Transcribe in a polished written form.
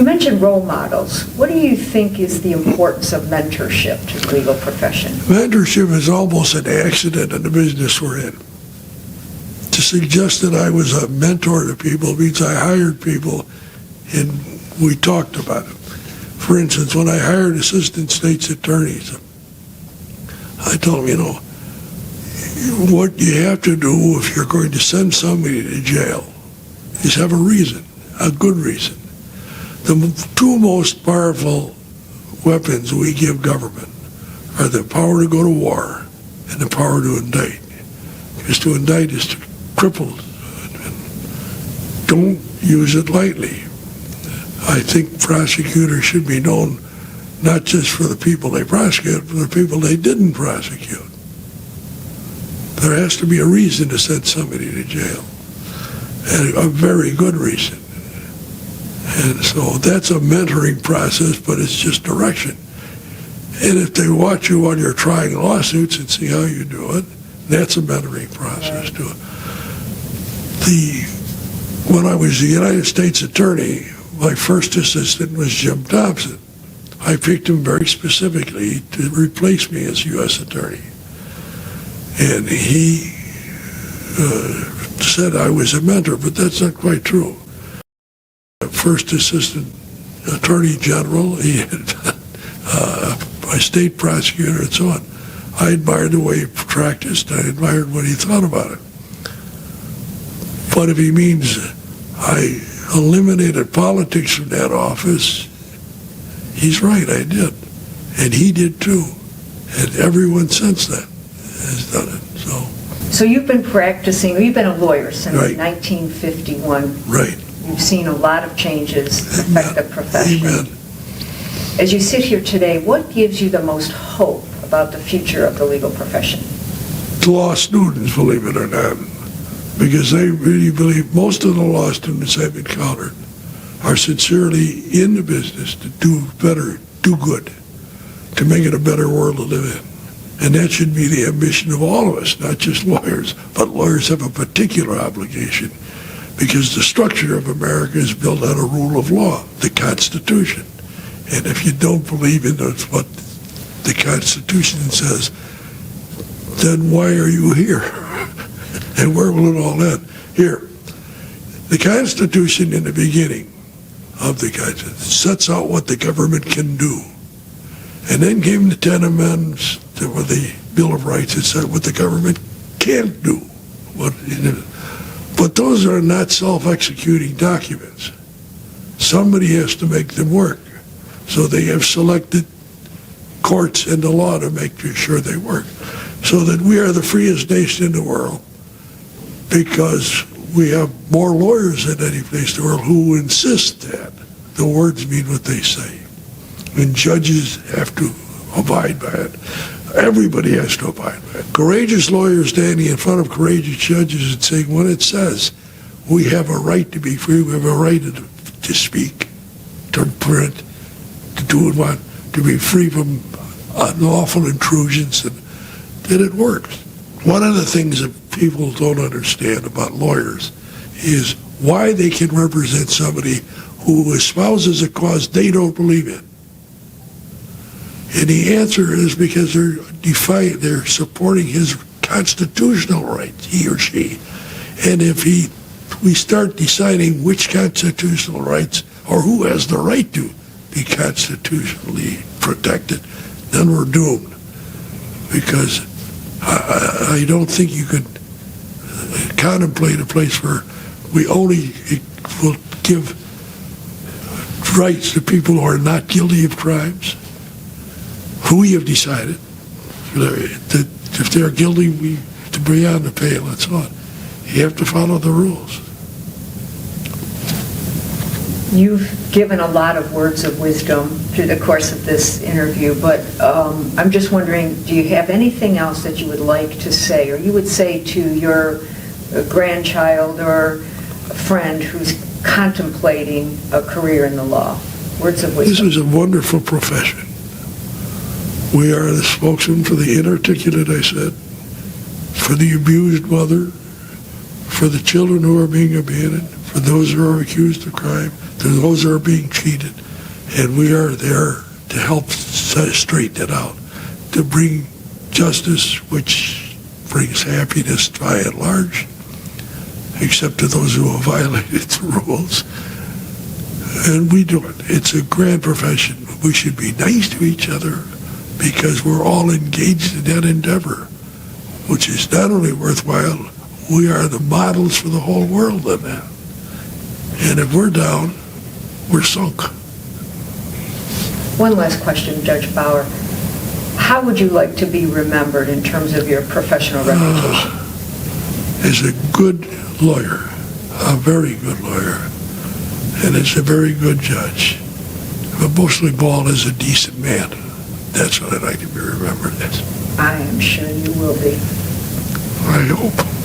You mentioned role models. What do you think is the importance of mentorship to the legal profession? Mentorship is almost an accident in the business we're in. To suggest that I was a mentor to people means I hired people and we talked about it. For instance, when I hired assistant state's attorneys, I told them, what you have to do if you're going to send somebody to jail is have a reason, a good reason. The two most powerful weapons we give government are the power to go to war and the power to indict. Because to indict is to cripple. Don't use it lightly. I think prosecutors should be known not just for the people they prosecute, but the people they didn't prosecute. There has to be a reason to send somebody to jail, and a very good reason. And so that's a mentoring process, but it's just direction. And if they watch you while you're trying lawsuits and see how you do it, that's a mentoring process too. When I was the United States Attorney, my first assistant was Jim Thompson. I picked him very specifically to replace me as U.S. Attorney. And he said I was a mentor, but that's not quite true. First assistant attorney general, he had my state prosecutor and so on. I admired the way he practiced. I admired what he thought about it. But if he means I eliminated politics from that office, he's right, I did. And he did too. And everyone since then has done it. So you've been practicing, you've been a lawyer since Right. 1951. Right. You've seen a lot of changes affect the profession. Amen. As you sit here today, what gives you the most hope about the future of the legal profession? Law students, believe it or not, because they really believe most of the law students I've encountered are sincerely in the business to do better, do good, to make it a better world to live in. And that should be the ambition of all of us, not just lawyers, but lawyers have a particular obligation because the structure of America is built on a rule of law, the Constitution. And if you don't believe in what the Constitution says, then why are you here? And where will it all end? Here, the Constitution in the beginning of the Constitution sets out what the government can do. And then came the 10 amendments that were the Bill of Rights that said what the government can't do. But those are not self-executing documents. Somebody has to make them work. So they have selected courts and the law to make sure they work. So that we are the freest nation in the world because we have more lawyers than any place in the world who insist that the words mean what they say. And judges have to abide by it. Everybody has to abide by it. Courageous lawyers standing in front of courageous judges and saying what it says. We have a right to be free. We have a right to speak, to print, to do what we want, to be free from unlawful intrusions, and that it works. One of the things that people don't understand about lawyers is why they can represent somebody who espouses a cause they don't believe in. And the answer is because they're supporting his constitutional rights, he or she. And if we start deciding which constitutional rights or who has the right to be constitutionally protected, then we're doomed. Because I don't think you could contemplate a place where we only will give rights to people who are not guilty of crimes, who we have decided that if they're guilty, to beyond the pale and so on. You have to follow the rules. You've given a lot of words of wisdom through the course of this interview, but I'm just wondering, do you have anything else that you would like to say, or you would say to your grandchild or a friend who's contemplating a career in the law? Words of wisdom. This is a wonderful profession. We are the spokesman for the inarticulate, I said, for the abused mother, for the children who are being abandoned, for those who are accused of crime, to those who are being cheated, and we are there to help straighten it out, to bring justice, which brings happiness by and large, except to those who have violated the rules. And we do it. It's a grand profession. We should be nice to each other because we're all engaged in that endeavor, which is not only worthwhile, we are the models for the whole world in that. And if we're down, we're sunk. One last question, Judge Bauer. How would you like to be remembered in terms of your professional reputation? As a good lawyer, a very good lawyer, and as a very good judge, but mostly Ball as a decent man. That's what I'd like to be remembered as. I am sure you will be. I hope.